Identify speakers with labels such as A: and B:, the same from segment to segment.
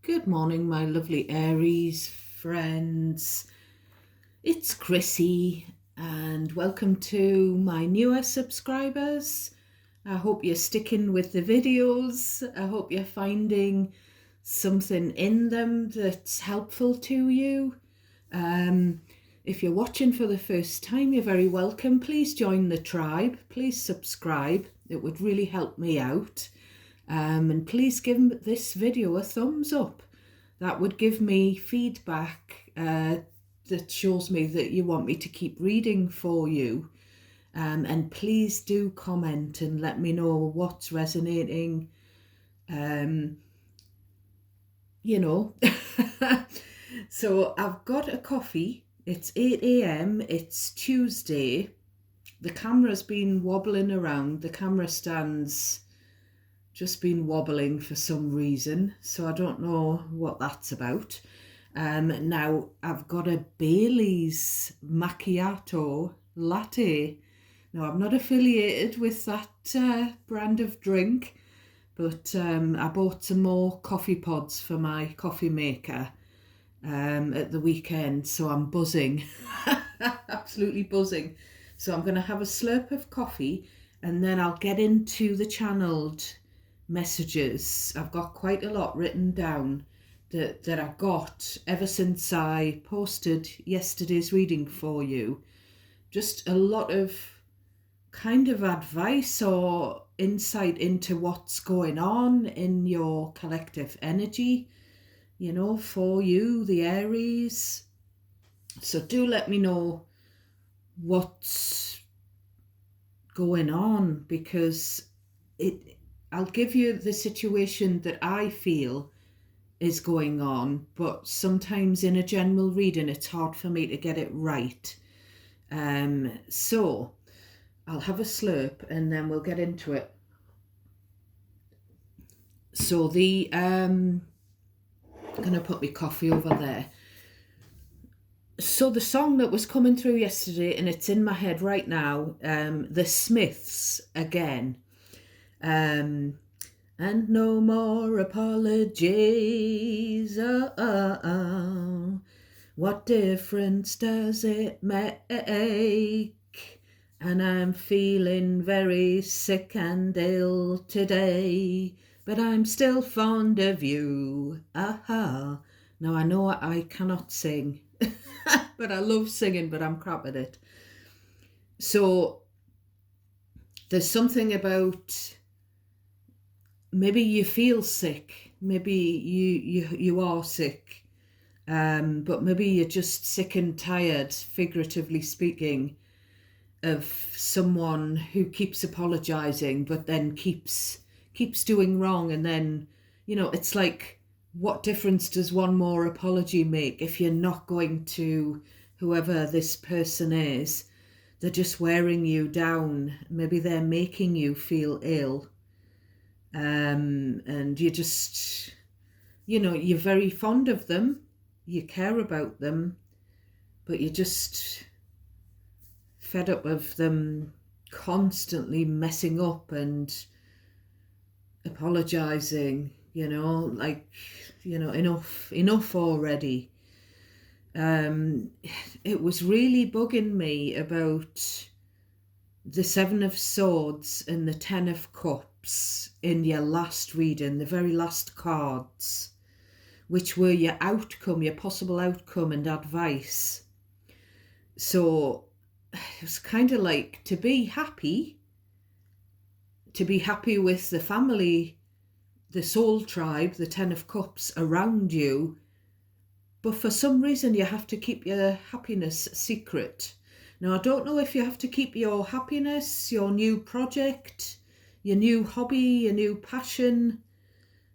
A: Good morning, my lovely Aries friends. It's Chrissy, and welcome to my newer subscribers. I hope you're sticking with the videos. I hope you're finding something in them that's helpful to you. If you're watching for the first time, you're very welcome. Please join the tribe. Please subscribe. It would really help me out. And please give this video a thumbs up. That would give me feedback that shows me that you want me to keep reading for you. And please do comment and let me know what's resonating. So I've got a coffee. It's 8 a.m. It's Tuesday. The camera's been wobbling around. The camera stand's just been wobbling for some reason, so I don't know what that's about. Now I've got a Bailey's macchiato latte. Now I'm not affiliated with that brand of drink, but I bought some more coffee pods for my coffee maker at the weekend, so I'm buzzing. Absolutely buzzing. So I'm going to have a slurp of coffee and then I'll get into the channeled messages. I've got quite a lot written down that I got ever since I posted yesterday's reading for you. Just a lot of kind of advice or insight into what's going on in your collective energy, for you, the Aries. So do let me know what's going on, because I'll give you the situation that I feel is going on, but sometimes in a general reading it's hard for me to get it right. So I'll have a slurp and then we'll get into it. So I'm going to put my coffee over there. So the song that was coming through yesterday, and it's in my head right now, The Smiths again. And no more apologies. What difference does it make? And I'm feeling very sick and ill today, but I'm still fond of you. Now I know I cannot sing, but I love singing, but I'm crap at it. So there's something about maybe you feel sick, maybe you are sick, but maybe you're just sick and tired, figuratively speaking, of someone who keeps apologizing but then keeps doing wrong. And then, it's like, what difference does one more apology make if you're not going to whoever this person is? They're just wearing you down. Maybe they're making you feel ill. And you just, you're very fond of them, you care about them, but you're just fed up of them constantly messing up and apologizing, enough already. It was really bugging me about the Seven of Swords and the Ten of Cups in your last reading, the very last cards, which were your outcome, your possible outcome and advice. So it was kind of like to be happy with the family, the soul tribe, the Ten of Cups around you, but for some reason you have to keep your happiness secret. Now, I don't know if you have to keep your happiness, your new project, your new hobby, your new passion,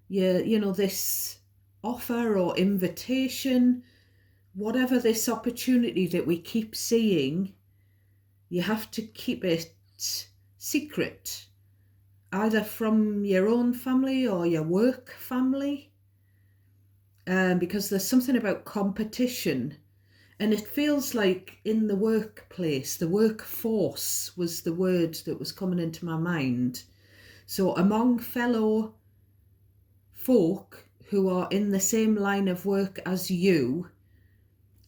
A: this offer or invitation, whatever this opportunity that we keep seeing, you have to keep it secret, either from your own family or your work family, because there's something about competition. And it feels like in the workplace, the workforce was the word that was coming into my mind. So among fellow folk who are in the same line of work as you,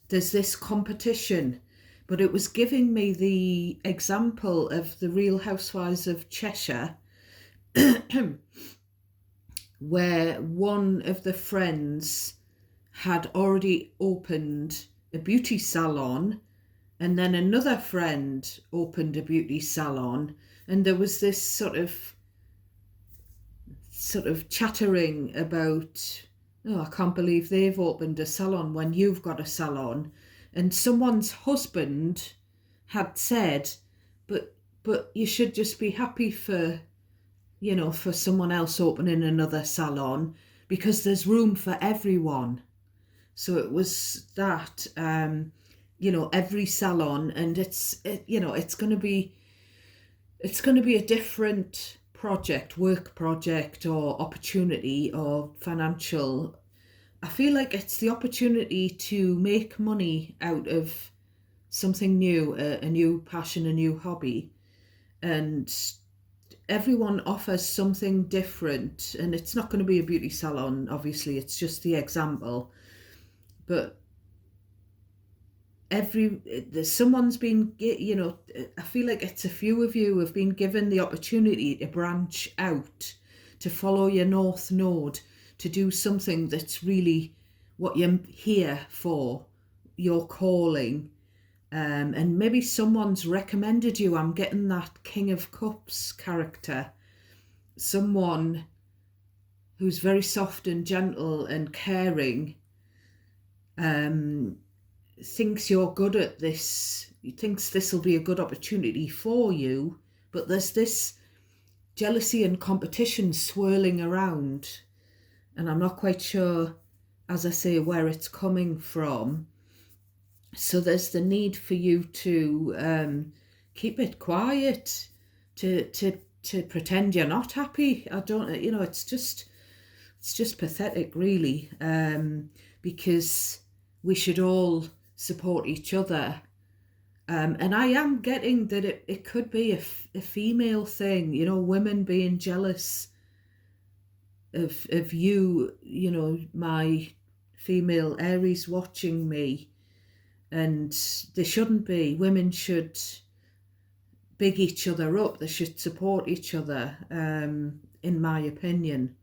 A: there's this competition. But it was giving me the example of the Real Housewives of Cheshire, where one of the friends had already opened a beauty salon, and then another friend opened a beauty salon, and there was this sort of chattering about, oh, I can't believe they've opened a salon when you've got a salon. And someone's husband had said, but you should just be happy for, for someone else opening another salon, because there's room for everyone. So it was that, every salon, and it's going to be a different work project or opportunity or financial. I feel like it's the opportunity to make money out of something new, a new passion, a new hobby. And everyone offers something different, and it's not going to be a beauty salon, obviously, it's just the example. But someone's been, I feel like it's a few of you have been given the opportunity to branch out, to follow your North Node, to do something that's really what you're here for, your calling. And maybe someone's recommended you. I'm getting that King of Cups character. Someone who's very soft and gentle and caring, thinks you're good at this, thinks this will be a good opportunity for you, but there's this jealousy and competition swirling around, and I'm not quite sure, as I say, where it's coming from. So there's the need for you to keep it quiet, to pretend you're not happy. I don't, it's just pathetic, really, because we should all support each other. And I am getting that it could be a female thing, women being jealous of you, my female Aries watching me. And they shouldn't be. Women should big each other up. They should support each other, in my opinion.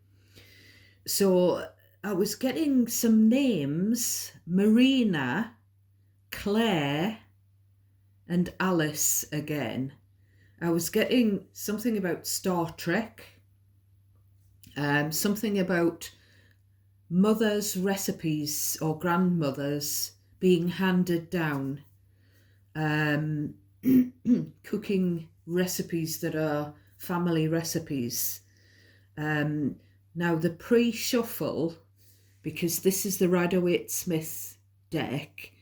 A: So I was getting some names: Marina, Claire, and Alice again. I was getting something about Star Trek, something about mothers' recipes or grandmothers being handed down, cooking recipes that are family recipes. Now the pre-shuffle, because this is the Rider-Waite-Smith deck,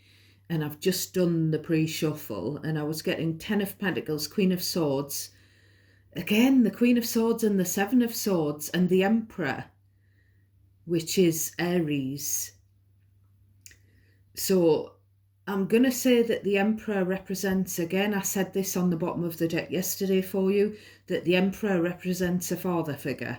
A: and I've just done the pre-shuffle, and I was getting 10 of Pentacles, Queen of Swords, again the Queen of Swords and the Seven of Swords, and the Emperor, which is Aries. So I'm going to say that the Emperor represents, again, I said this on the bottom of the deck yesterday for you, that the Emperor represents a father figure.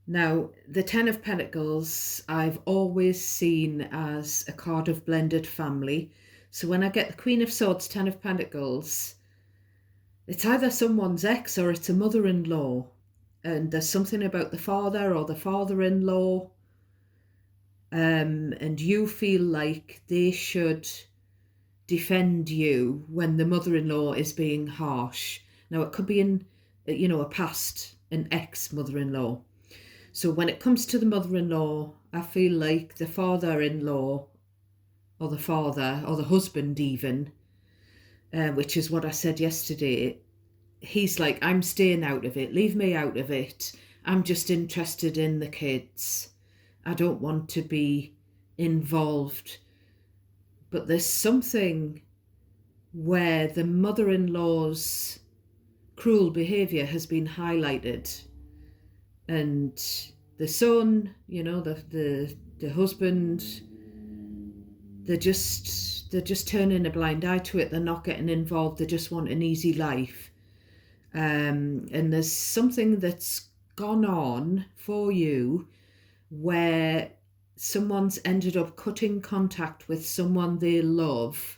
A: Now, the Ten of Pentacles I've always seen as a card of blended family. So when I get the Queen of Swords, Ten of Pentacles, it's either someone's ex or it's a mother-in-law. And there's something about the father or the father-in-law. And you feel like they should defend you when the mother-in-law is being harsh. Now, it could be in, a past, an ex-mother-in-law. So when it comes to the mother-in-law, I feel like the father-in-law, or the father, or the husband even, which is what I said yesterday, he's like, I'm staying out of it, leave me out of it. I'm just interested in the kids. I don't want to be involved. But there's something where the mother-in-law's cruel behaviour has been highlighted. And the son, the husband, they're just turning a blind eye to it. They're not getting involved. They just want an easy life. And there's something that's gone on for you where someone's ended up cutting contact with someone they love,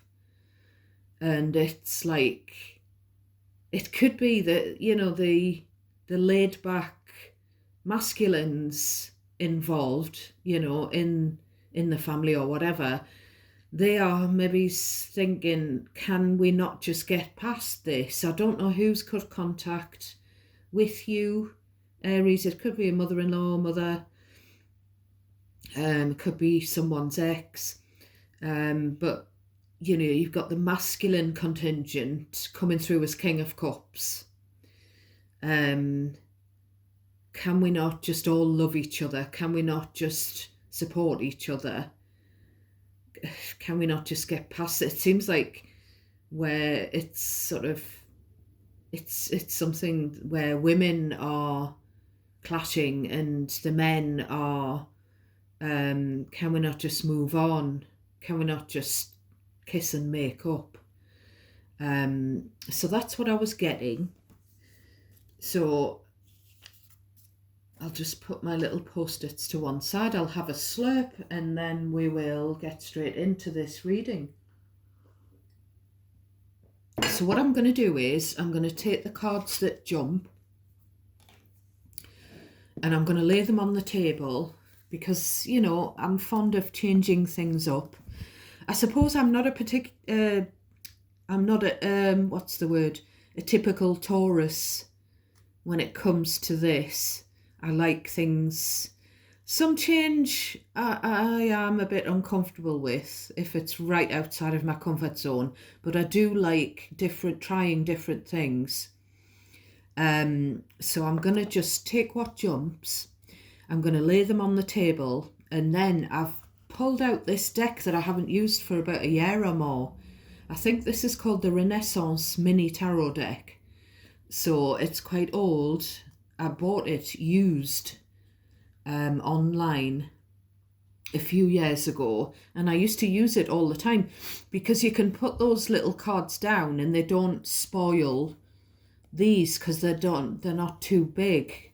A: and it's like it could be that, you know, the laid back masculines involved, you know, in the family or whatever. They are maybe thinking, can we not just get past this? I don't know who's cut contact with you, Aries. It could be a mother-in-law, mother, it could be someone's ex, but you know, you've got the masculine contingent coming through as King of Cups. Can we not just all love each other? Can we not just support each other? Can we not just get past it? It seems like where it's sort of, it's something where women are clashing and the men are, can we not just move on? Can we not just kiss and make up? So that's what I was getting. So I'll just put my little post-its to one side. I'll have a slurp and then we will get straight into this reading. So what I'm going to do is I'm going to take the cards that jump and I'm going to lay them on the table because, you know, I'm fond of changing things up. I suppose I'm not a what's the word? A typical Taurus when it comes to this. I like things, some change I am a bit uncomfortable with if it's right outside of my comfort zone, but I do like trying different things. So I'm going to just take what jumps, I'm going to lay them on the table, and then I've pulled out this deck that I haven't used for about a year or more. I think this is called the Renaissance Mini Tarot deck. So it's quite old. I bought it used online a few years ago, and I used to use it all the time because you can put those little cards down and they don't spoil these because they're not too big.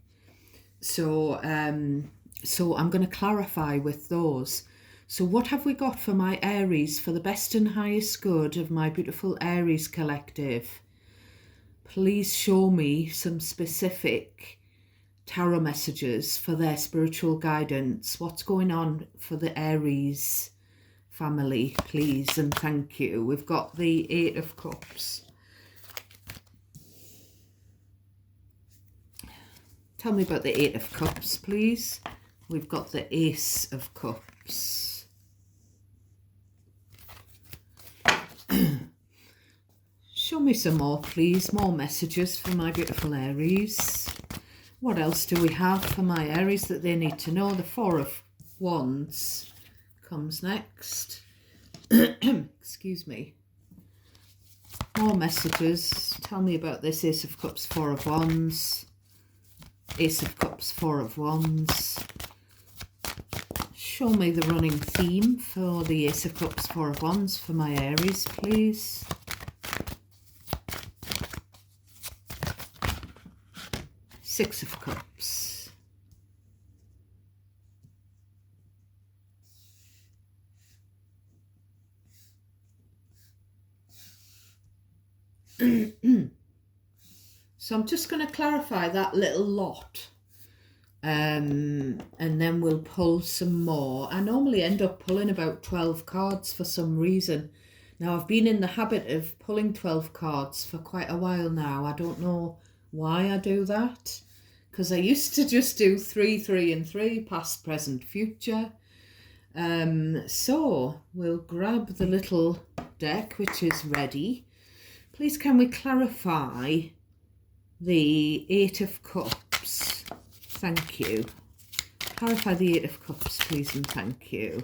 A: So so I'm going to clarify with those. So what have we got for my Aries, for the best and highest good of my beautiful Aries collective? Please show me some specific tarot messages for their spiritual guidance. What's going on for the Aries family, please, and thank you. We've got the Eight of Cups. Tell me about the Eight of Cups, please. We've got the Ace of Cups. Show me some more, please. More messages for my beautiful Aries. What else do we have for my Aries that they need to know? The Four of Wands comes next. Excuse me. More messages. Tell me about this Ace of Cups, Four of Wands. Ace of Cups, Four of Wands. Show me the running theme for the Ace of Cups, Four of Wands for my Aries, please. Six of Cups. So I'm just going to clarify that little lot. And then we'll pull some more. I normally end up pulling about 12 cards for some reason. Now, I've been in the habit of pulling 12 cards for quite a while now. I don't know why I do that, because I used to just do 3, 3 and 3, past, present, future. So we'll grab the little deck, which is ready. Please, can we clarify the Eight of Cups? Thank you. Clarify the Eight of Cups, please, and thank you.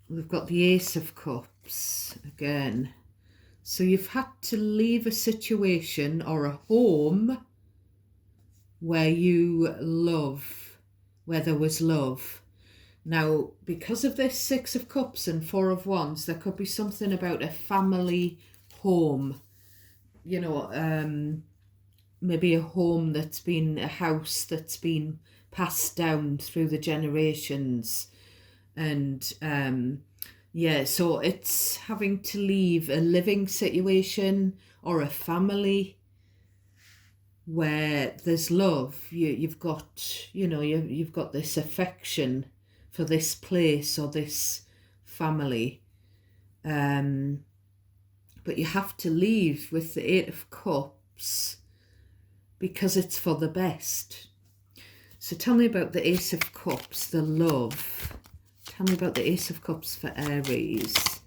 A: We've got the Ace of Cups again. So you've had to leave a situation or a home where you love, where there was love. Now, because of this Six of Cups and Four of Wands, there could be something about a family home, maybe a home that's been a house that's been passed down through the generations. And so it's having to leave a living situation or a family where there's love. You've got, you've got this affection for this place or this family. But you have to leave with the Eight of Cups because it's for the best. So tell me about the Ace of Cups, the love. Tell me about the Ace of Cups for Aries.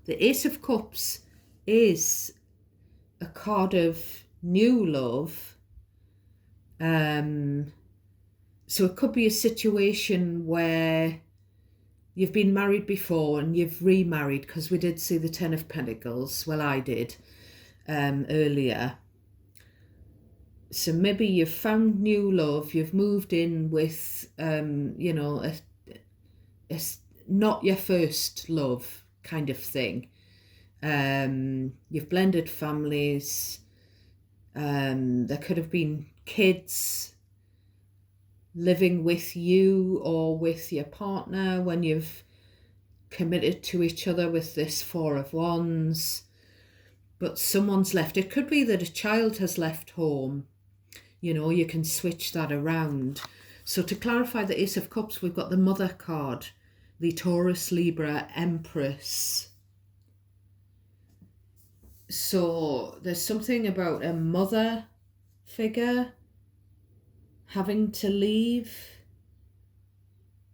A: The Ace of Cups is a card of new love. So it could be a situation where you've been married before and you've remarried, because we did see the Ten of Pentacles. Well, I did earlier. So maybe you've found new love, you've moved in with, not your first love kind of thing. You've blended families. There could have been kids living with you or with your partner when you've committed to each other with this Four of Wands. But someone's left. It could be that a child has left home. You can switch that around. So to clarify the Ace of Cups, we've got the Mother card, the Taurus, Libra, Empress. So there's something about a mother figure having to leave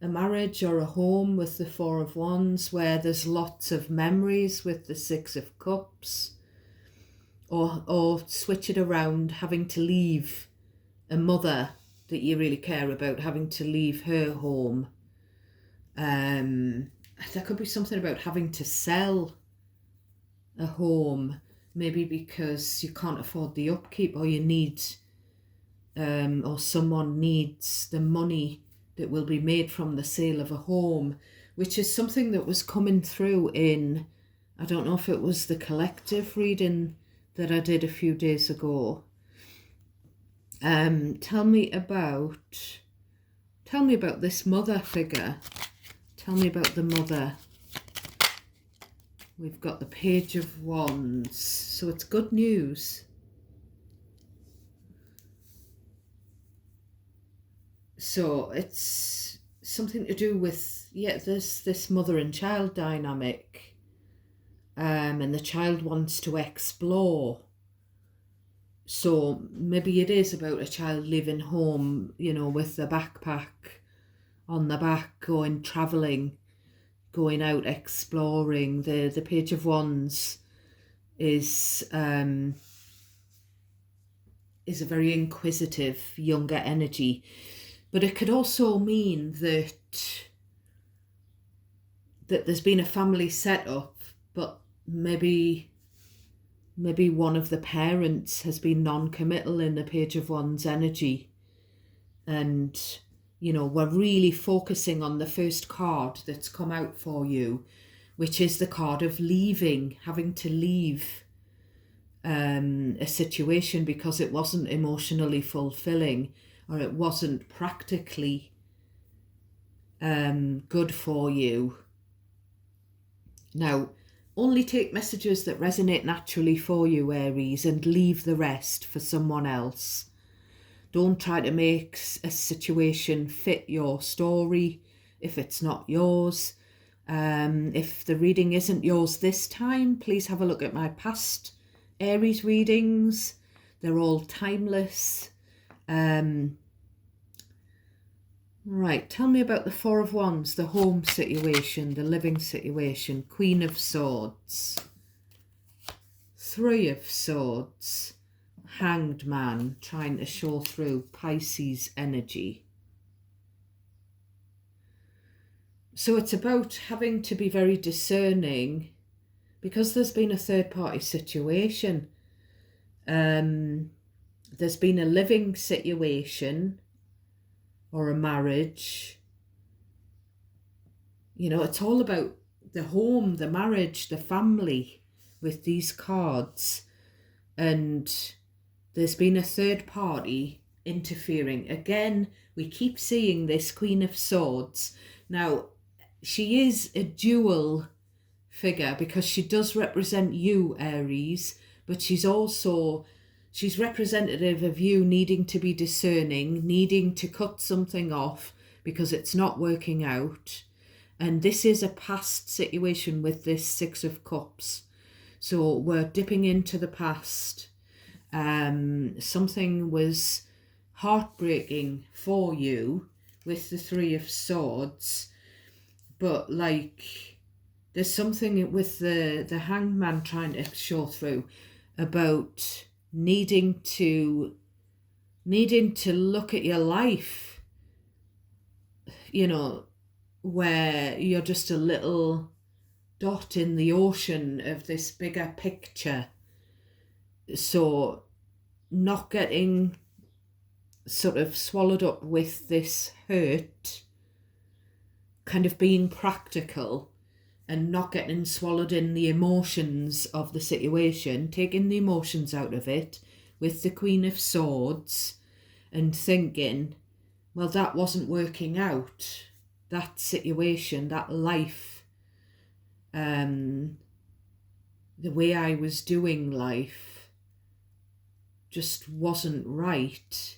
A: a marriage or a home with the Four of Wands, where there's lots of memories with the Six of Cups. Or switch it around, having to leave a mother that you really care about, having to leave her home. There could be something about having to sell a home, maybe because you can't afford the upkeep, or you need, or someone needs the money that will be made from the sale of a home, which is something that was coming through in, I don't know if it was the collective reading that I did a few days ago. Tell me about this mother figure. Tell me about the mother. We've got the Page of Wands, so it's good news. So it's something to do with, this mother and child dynamic. And the child wants to explore. So maybe it is about a child leaving home, with the backpack on the back, going travelling, going out exploring. The Page of Wands is a very inquisitive, younger energy. But it could also mean that there's been a family set up, but maybe one of the parents has been non-committal in the Page of Wands energy. And, we're really focusing on the first card that's come out for you, which is the card of leaving, having to leave a situation because it wasn't emotionally fulfilling, or it wasn't practically good for you. Now, only take messages that resonate naturally for you, Aries, and leave the rest for someone else. Don't try to make a situation fit your story if it's not yours. If the reading isn't yours this time, please have a look at my past Aries readings. They're all timeless. Right, tell me about the Four of Wands, the home situation, the living situation. Queen of Swords, Three of Swords, Hanged Man, trying to show through Pisces energy. So it's about having to be very discerning because there's been a third party situation. There's been a living situation or a marriage. It's all about the home, the marriage, the family, with these cards, and there's been a third party interfering. Again, we keep seeing this Queen of Swords. Now, she is a dual figure because she does represent you, Aries, but she's representative of you needing to be discerning, needing to cut something off because it's not working out. And this is a past situation with this Six of Cups. So we're dipping into the past. Something was heartbreaking for you with the Three of Swords, but like there's something with the Hangman trying to show through about needing to look at your life, you know, where you're just a little dot in the ocean of this bigger picture. So not getting sort of swallowed up with this hurt, kind of being practical and not getting swallowed in the emotions of the situation, taking the emotions out of it with the Queen of Swords and thinking, well, that wasn't working out. That situation, that life, the way I was doing life just wasn't right.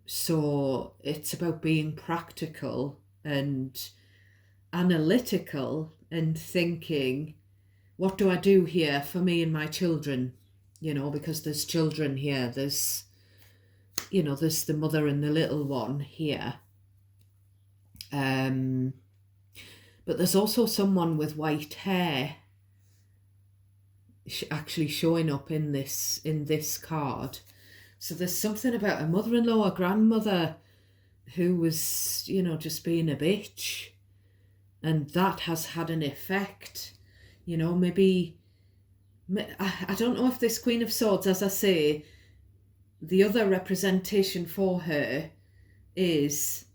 A: So it's about being practical and analytical and thinking, what do I do here for me and my children? You know, because there's children here. There's the mother and the little one here. But there's also someone with white hair actually showing up in this card. So there's something about a mother-in-law, a grandmother who was, just being a bitch. And that has had an effect. Maybe, I don't know if this Queen of Swords, as I say, the other representation for her is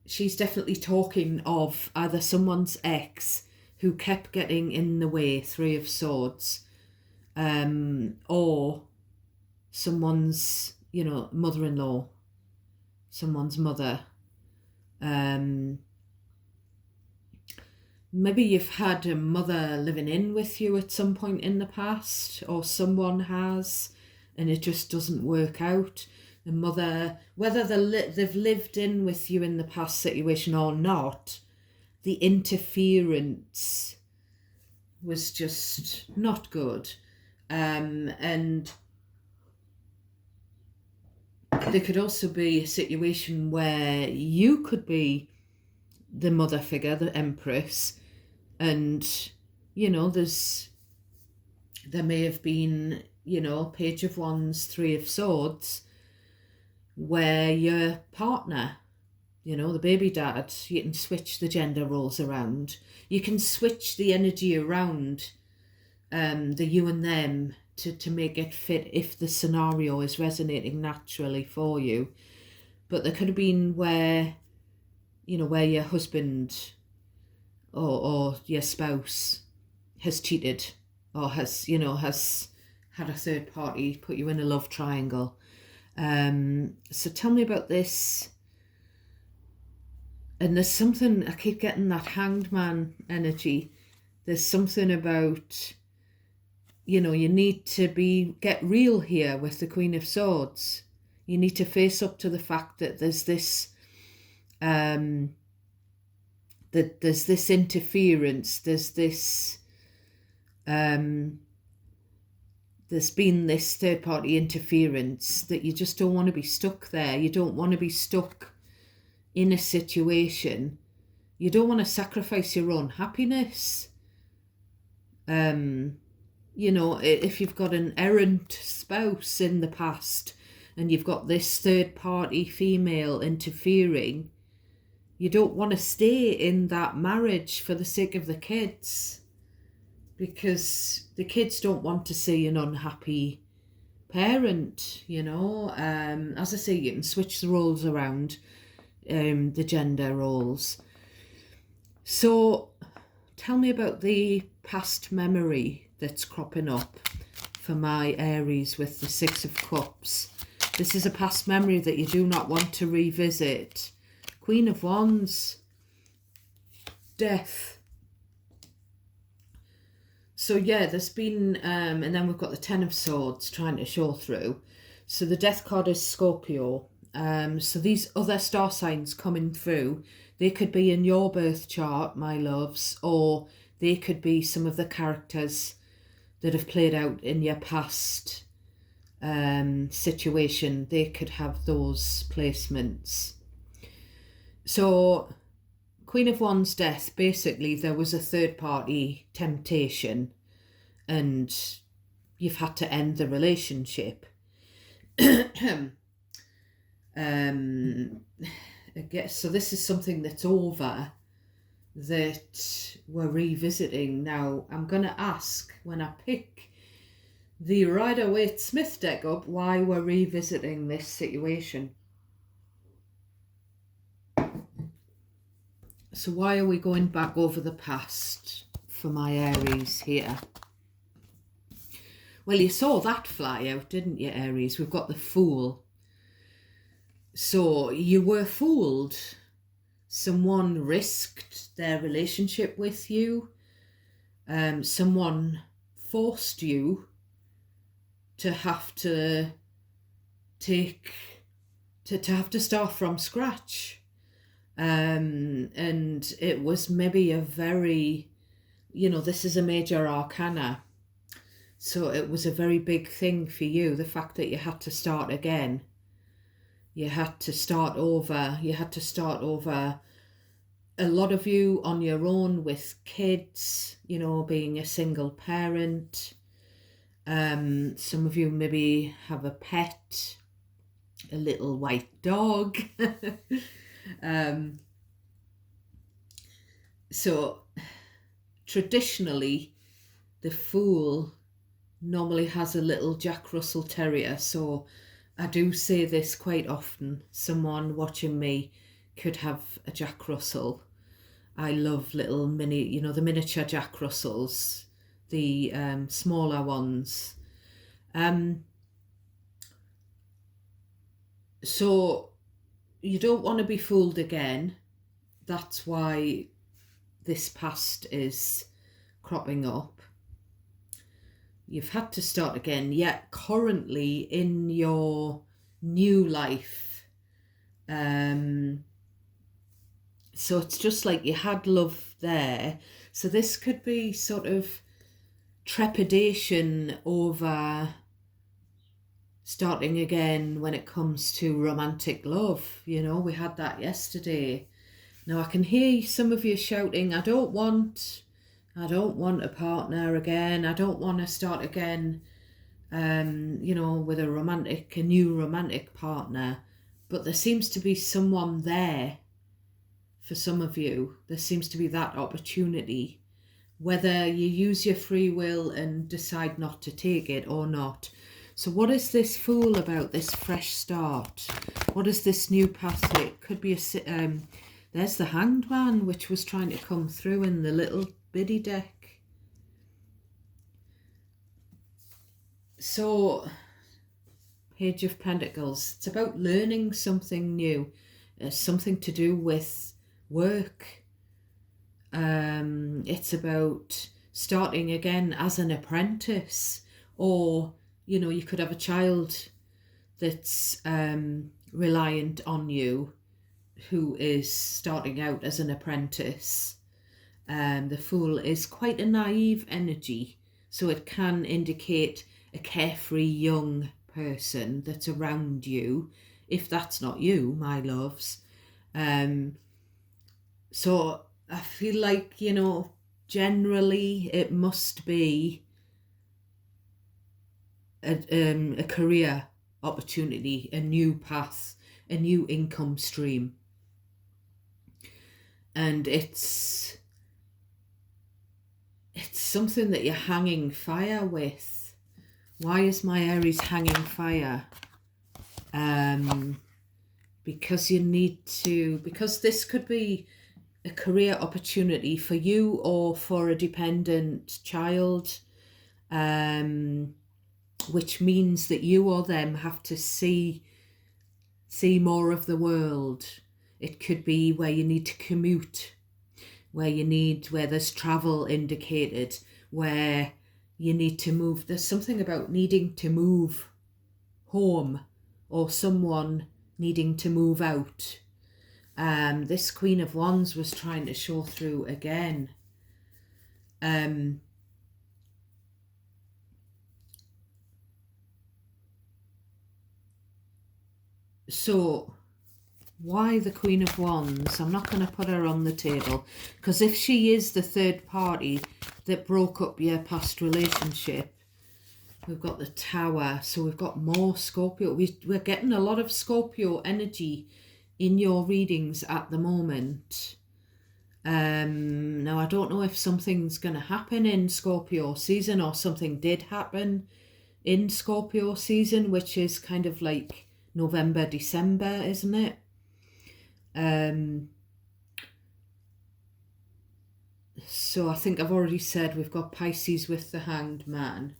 A: she's definitely talking of either someone's ex who kept getting in the way, Three of Swords, or someone's, mother-in-law, someone's mother. Maybe you've had a mother living in with you at some point in the past, or someone has, and it just doesn't work out. The mother, whether they've lived in with you in the past situation or not, the interference was just not good. And there could also be a situation where you could be the mother figure, the Empress, and there may have been Page of Wands, Three of Swords, where your partner, the baby dad, you can switch the gender roles around. You can switch the energy around, the you and them, to make it fit if the scenario is resonating naturally for you. But there could have been where your husband or your spouse has cheated or has had a third party put you in a love triangle. So tell me about this. And there's something, I keep getting that Hanged Man energy. There's something about, you need to get real here with the Queen of Swords. You need to face up to the fact that there's this interference, there's been this third party interference, that you just don't want to be stuck there. You don't want to be stuck in a situation. You don't want to sacrifice your own happiness. If you've got an errant spouse in the past and you've got this third party female interfering, you don't want to stay in that marriage for the sake of the kids, because the kids don't want to see an unhappy parent, As I say, you can switch the roles around, the gender roles. So tell me about the past memory that's cropping up for my Aries with the Six of Cups. This is a past memory that you do not want to revisit. Queen of Wands, death. So yeah, there's been, and then we've got the Ten of Swords trying to show through. So the death card is Scorpio. So these other star signs coming through, they could be in your birth chart, my loves, or they could be some of the characters that have played out in your past situation. They could have those placements. So Queen of Wands, death, basically there was a third party temptation and you've had to end the relationship. I guess so. This is something that's over that we're revisiting now. I'm going to ask when I pick the Rider-Waite-Smith deck up why we're revisiting this situation. So why are we going back over the past for my Aries here? Well, you saw that fly out, didn't you, Aries? We've got the Fool. So you were fooled. Someone risked their relationship with you. Someone forced you to have to have to start from scratch. And it was maybe a very, this is a major arcana. So it was a very big thing for you, the fact that you had to start again. You had to start over. You had to start over. A lot of you on your own with kids, being a single parent. Some of you maybe have a pet, a little white dog. So traditionally, the Fool normally has a little Jack Russell Terrier. So I do say this quite often. Someone watching me could have a Jack Russell. I love little mini, the miniature Jack Russells, the smaller ones. So you don't want to be fooled again. That's why this past is cropping up. You've had to start again, yet currently in your new life. So it's just like you had love there. So this could be sort of trepidation over starting again when it comes to romantic love. We had that yesterday. Now I can hear some of you shouting, I don't want a partner again. I don't want to start again, with a new romantic partner. But there seems to be someone there for some of you. There seems to be that opportunity. Whether you use your free will and decide not to take it or not. So what is this Fool about, this fresh start? What is this new pathway? It could be there's the Hanged Man, which was trying to come through in the little bitty deck. So, Page of Pentacles. It's about learning something new. Something to do with work. It's about starting again as an apprentice. Or, you could have a child that's reliant on you, who is starting out as an apprentice. The Fool is quite a naive energy, so it can indicate a carefree young person that's around you, if that's not you, my loves. So I feel like, generally it must be a career opportunity, a new path, a new income stream. And it's something that you're hanging fire with. Why is my Aries hanging fire? Because you need to, because this could be a career opportunity for you or for a dependent child. which means that you or them have to see more of the world. It could be where you need to commute, where there's travel indicated, where you need to move. There's something about needing to move home, or someone needing to move out. This Queen of Wands was trying to show through again. So why the Queen of Wands? I'm not going to put her on the table, because if she is the third party that broke up your past relationship, we've got the Tower, so we've got more Scorpio. We're getting a lot of Scorpio energy in your readings at the moment. Now, I don't know if something's going to happen in Scorpio season, or something did happen in Scorpio season, which is kind of like November, December, isn't it? So I think I've already said we've got Pisces with the Hanged Man.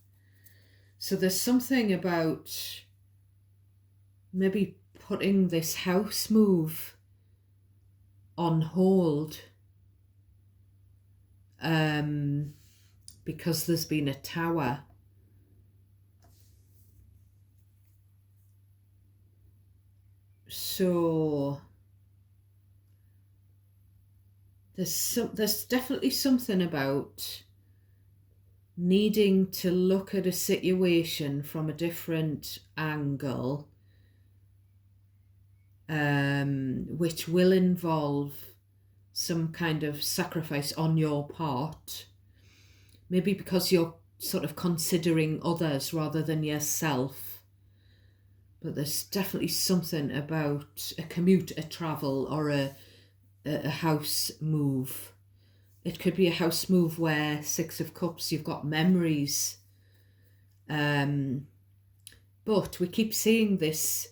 A: So there's something about maybe putting this house move on hold, because there's been a Tower. So there's definitely something about needing to look at a situation from a different angle, which will involve some kind of sacrifice on your part, maybe because you're sort of considering others rather than yourself. But there's definitely something about a commute, a travel, or a house move. It could be a house move where Six of Cups, you've got memories. But we keep seeing this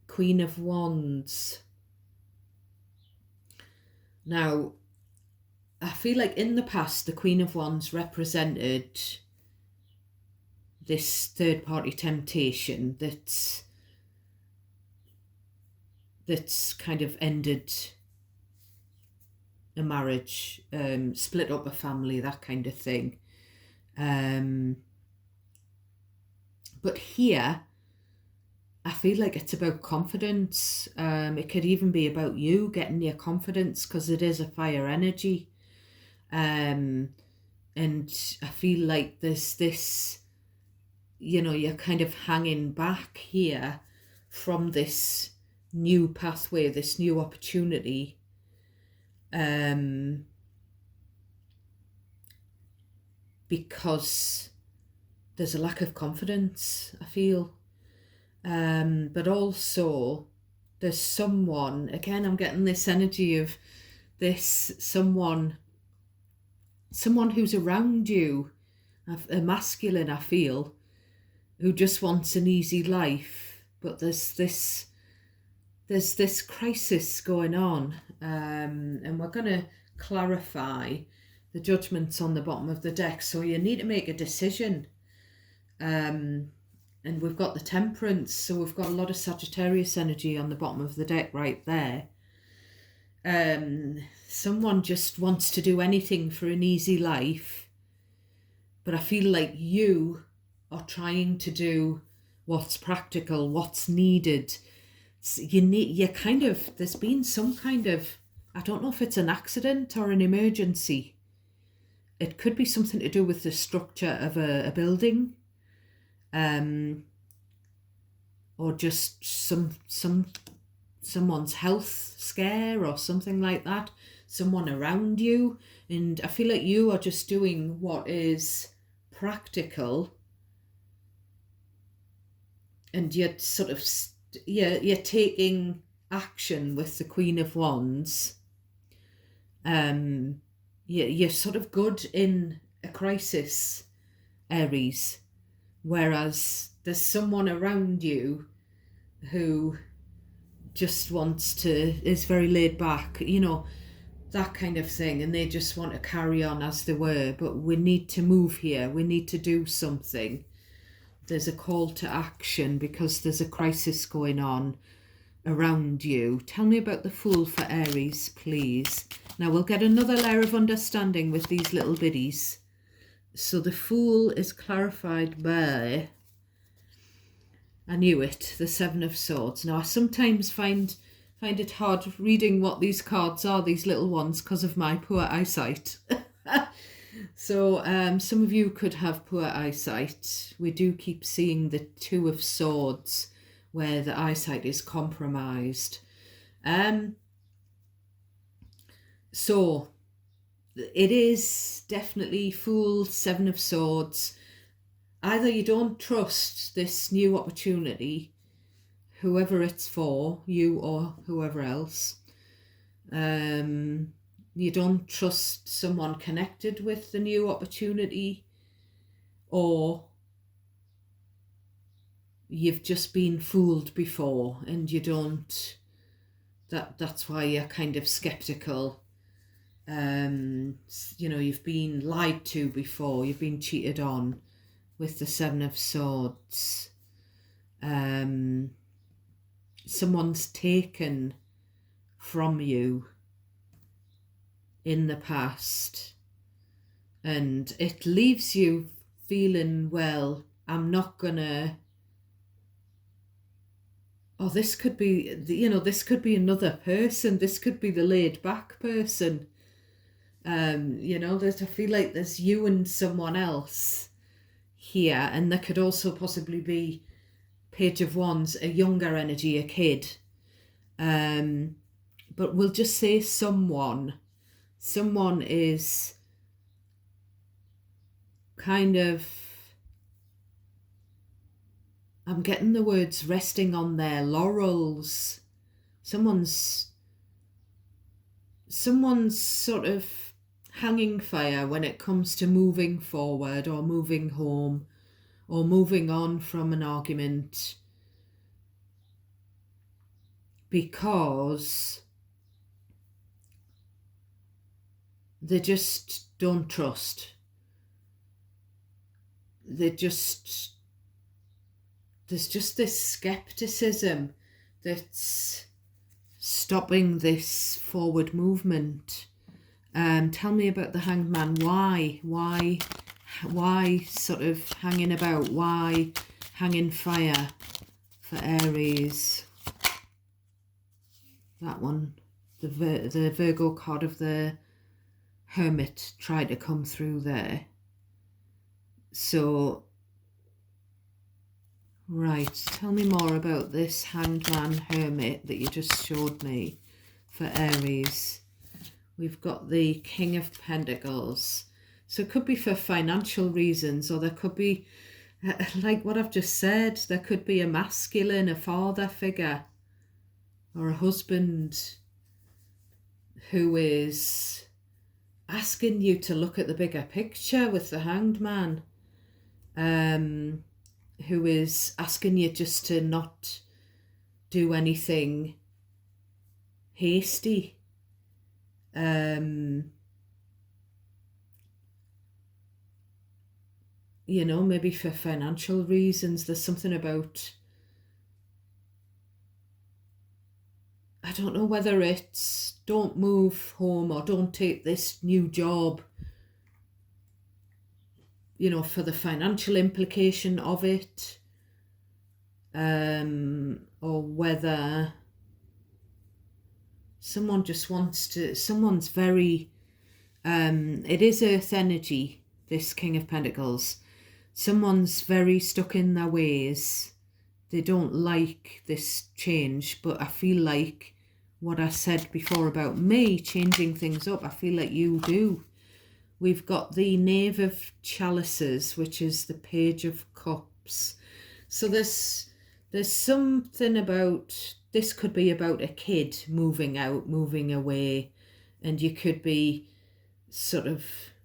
A: Queen of Wands. Now, I feel like in the past, the Queen of Wands represented this third party temptation that's kind of ended a marriage, split up a family, that kind of thing. But here, I feel like it's about confidence. It could even be about you getting your confidence, because it is a fire energy. And I feel like there's this, you're kind of hanging back here from this new pathway, this new opportunity. Because there's a lack of confidence, I feel. But also there's someone, again, I'm getting this energy of this someone who's around you, a masculine, I feel, who just wants an easy life, but there's this crisis going on, and we're going to clarify the judgments on the bottom of the deck. So you need to make a decision, and we've got the Temperance, so we've got a lot of Sagittarius energy on the bottom of the deck right there. Someone just wants to do anything for an easy life, but I feel like you are trying to do what's practical, what's needed. There's been some kind of, I don't know if it's an accident or an emergency. It could be something to do with the structure of a building, or just someone's health scare or something like that, someone around you. And I feel like you are just doing what is practical, and you're sort of you're taking action with the Queen of Wands. You're sort of good in a crisis, Aries, whereas there's someone around you who just is very laid back. that kind of thing, and they just want to carry on as they were, but we need to move here, we need to do something. There's a call to action because there's a crisis going on around you. Tell me about the Fool for Aries, please. Now we'll get another layer of understanding with these little biddies. So the Fool is clarified by, I knew it, the Seven of Swords. Now I sometimes find it hard reading what these cards are, these little ones, because of my poor eyesight. So some of you could have poor eyesight. We do keep seeing the Two of Swords where the eyesight is compromised. So it is definitely Fool, Seven of Swords. Either you don't trust this new opportunity, whoever it's for, you or whoever else. You don't trust someone connected with the new opportunity, or you've just been fooled before and you don't, that's why you're kind of skeptical. You've been lied to before, you've been cheated on with the Seven of Swords. Someone's taken from you in the past, and it leaves you feeling, well, I'm not gonna, this could be, this could be another person, this could be the laid back person. I feel like there's you and someone else here, and there could also possibly be Page of Wands, a younger energy, a kid. But we'll just say someone is kind of, I'm getting the words resting on their laurels. Someone's sort of hanging fire when it comes to moving forward or moving home or moving on from an argument, because they just don't trust. There's just this skepticism that's stopping this forward movement. Tell me about the Hanged Man. Why sort of hanging about? Why hanging fire for Aries? That one, the Virgo card of the Hermit tried to come through there. So, right, tell me more about this Hanged Man Hermit that you just showed me for Aries. We've got the King of Pentacles. So it could be for financial reasons, or there could be, like what I've just said, there could be a masculine, a father figure, or a husband who is asking you to look at the bigger picture with the Hanged Man, who is asking you just to not do anything hasty. Maybe for financial reasons. There's something about, I don't know whether it's don't move home or don't take this new job, for the financial implication of it, or whether someone just wants to, someone's very, it is earth energy, this King of Pentacles. Someone's very stuck in their ways. They don't like this change, but I feel like what I said before about me changing things up, I feel like you do. We've got the Knave of Chalices, which is the Page of Cups. So there's something about, this could be about a kid moving out, moving away, and you could be sort of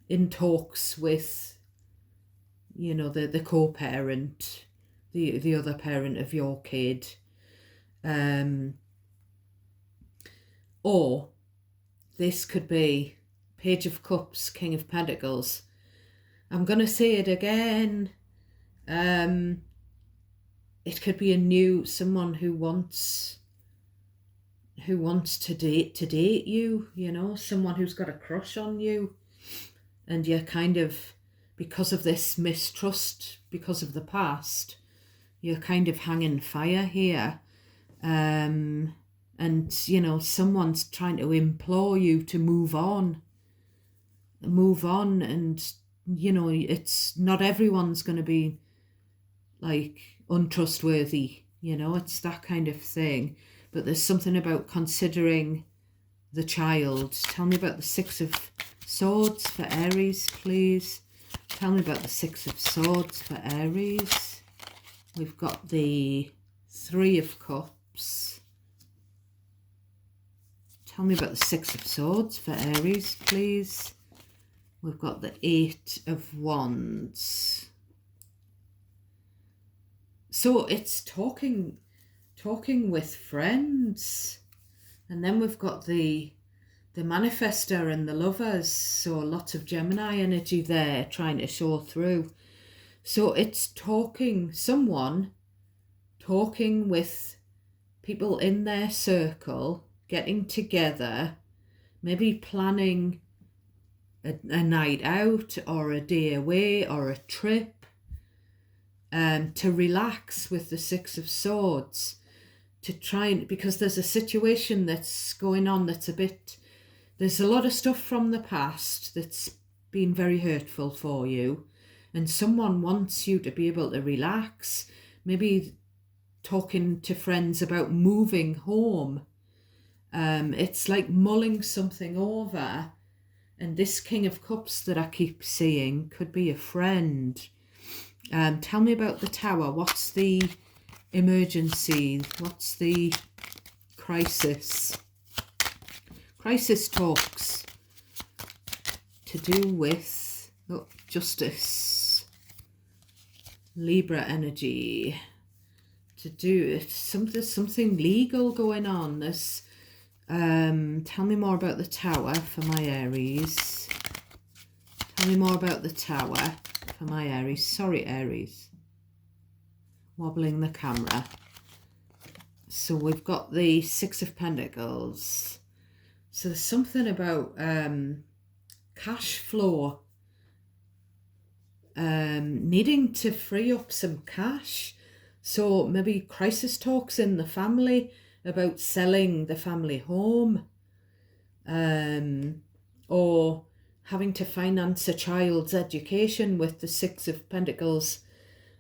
A: in talks with, the co-parent, the other parent of your kid. Or this could be Page of Cups, King of Pentacles. I'm going to say it again. It could be someone who wants to date you, you know, someone who's got a crush on you, and you're kind of, because of this mistrust, because of the past, you're kind of hanging fire here. And, you know, someone's trying to implore you to move on, and, you know, it's not everyone's going to be like untrustworthy, you know, it's that kind of thing. But there's something about considering the child. Tell me about the Six of Swords for Aries, please. Tell me about the Six of Swords for Aries. We've got the Three of Cups. Tell me about the Six of Swords for Aries, please. We've got the Eight of Wands. So it's talking with friends. And then we've got the manifestor and the lovers. So lots of Gemini energy there trying to show through. So it's someone talking with people in their circle, getting together, maybe planning a night out or a day away or a trip, to relax with the Six of Swords, to try and, because there's a situation that's going on that's there's a lot of stuff from the past that's been very hurtful for you, and someone wants you to be able to relax, maybe talking to friends about moving home. It's like mulling something over, and this King of Cups that I keep seeing could be a friend. Tell me about the Tower. What's the emergency? What's the crisis? Crisis talks to do with justice, Libra energy, to do something legal going on. This tell me more about the Tower for my Aries. Tell me more about the Tower for my Aries. Sorry, Aries. Wobbling the camera. So we've got the Six of Pentacles. So there's something about cash flow, needing to free up some cash. So maybe crisis talks in the family about selling the family home, or having to finance a child's education with the Six of Pentacles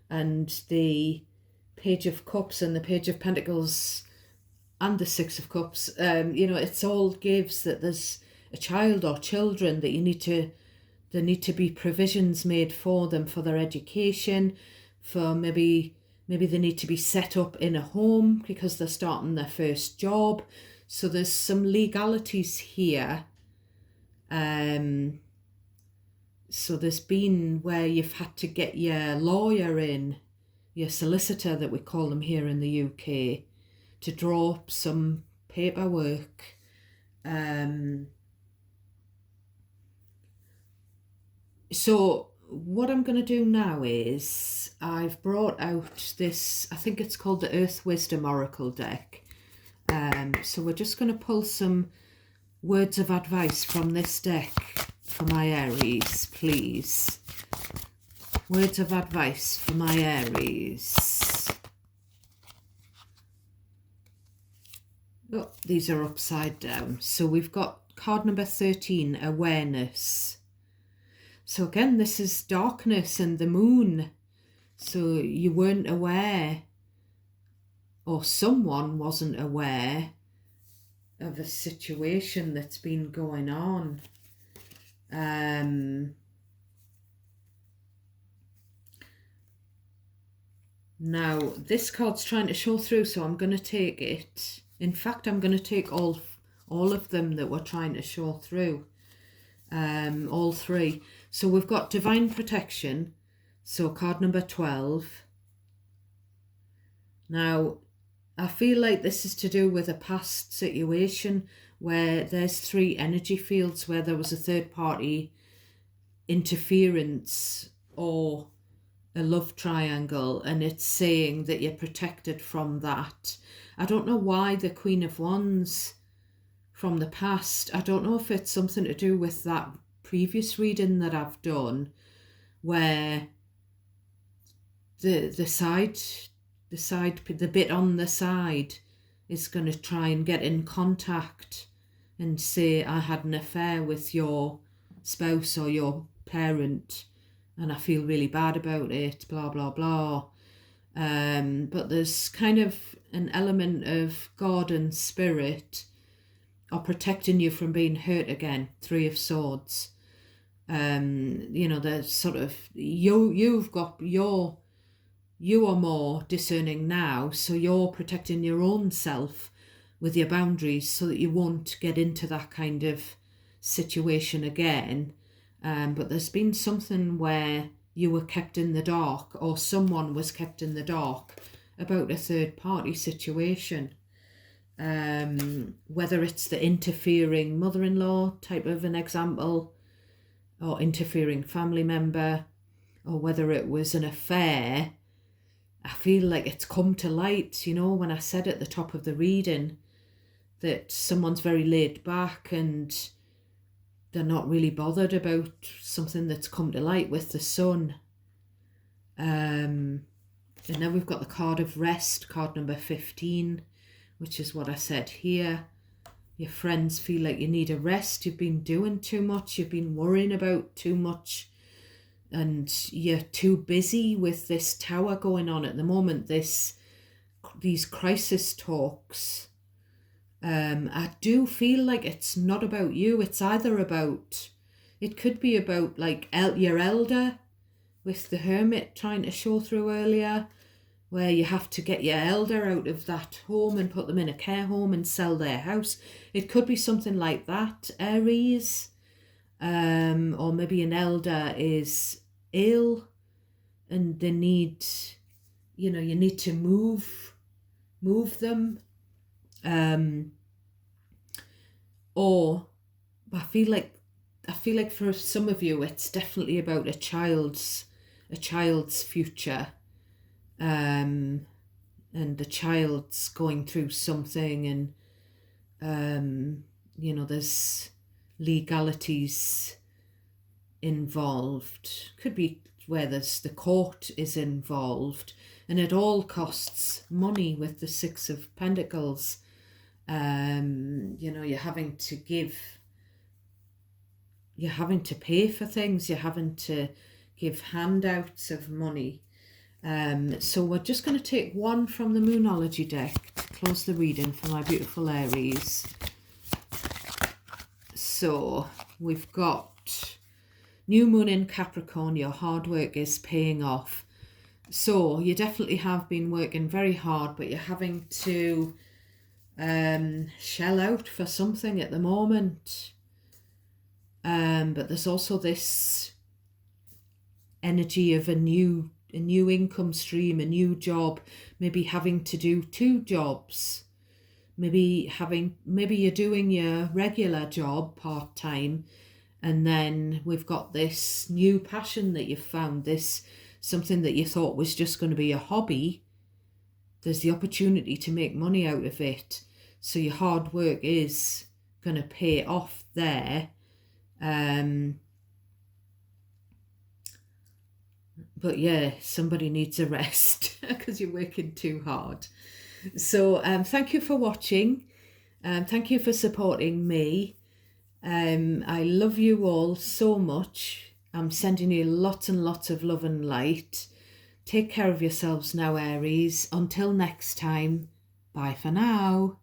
A: and the Page of Cups and the Page of Pentacles and the Six of Cups. You know, it's all gives that there's a child or children that there need to be provisions made for them for their education, for maybe they need to be set up in a home because they're starting their first job. So there's some legalities here. So there's been where you've had to get your lawyer in, your solicitor that we call them here in the UK, to draw up some paperwork. So what I'm going to do now is I've brought out this, I think it's called the Earth Wisdom Oracle deck. So we're just going to pull some words of advice from this deck for my Aries, please. Words of advice for my Aries. Oh, these are upside down. So we've got card number 13, awareness. So again, this is darkness and the moon. So you weren't aware, or someone wasn't aware of a situation that's been going on. Now, this card's trying to show through, so I'm going to take it. In fact, I'm going to take all of them that we're trying to show through. All three. So we've got divine protection. So card number 12. Now, I feel like this is to do with a past situation where there's three energy fields where there was a third party interference or a love triangle, and it's saying that you're protected from that. I don't know why the Queen of Wands from the past, I don't know if it's something to do with that previous reading that I've done where the bit on the side is going to try and get in contact and say, I had an affair with your spouse or your parent and I feel really bad about it, blah blah blah. But there's kind of an element of God and Spirit are protecting you from being hurt again. Three of Swords. There's sort of you are more discerning now, so you're protecting your own self with your boundaries so that you won't get into that kind of situation again. But there's been something where you were kept in the dark, or someone was kept in the dark about a third party situation. Whether it's the interfering mother-in-law type of an example, or interfering family member, or whether it was an affair, I feel like it's come to light, when I said at the top of the reading that someone's very laid back and they're not really bothered about something that's come to light with the sun. And then we've got the card of rest, card number 15, which is what I said here. Your friends feel like you need a rest. You've been doing too much. You've been worrying about too much. And you're too busy with this tower going on at the moment, these crisis talks. I do feel like it's not about you. It's either about, it could be about like your elder with the hermit trying to show through earlier, where you have to get your elder out of that home and put them in a care home and sell their house. It could be something like that, Aries. Or maybe an elder is ill and they need, you need to move them. Or I feel like for some of you it's definitely about a child's future, and the child's going through something, and there's legalities involved. Could be where there's the court is involved, and it all costs money with the Six of Pentacles. You're having to pay for things, you're having to give handouts of money. So we're just going to take one from the Moonology deck to close the reading for my beautiful Aries. So we've got New Moon in Capricorn. Your hard work is paying off. So you definitely have been working very hard, but you're having to shell out for something at the moment. But there's also this energy of a new income stream, a new job, maybe having to do two jobs. Maybe you're doing your regular job part-time, and then we've got this new passion that you've found, this something that you thought was just going to be a hobby. There's the opportunity to make money out of it. So your hard work is going to pay off there. But yeah, somebody needs a rest because you're working too hard. So thank you for watching. Thank you for supporting me. I love you all so much. I'm sending you lots and lots of love and light. Take care of yourselves now, Aries. Until next time, bye for now.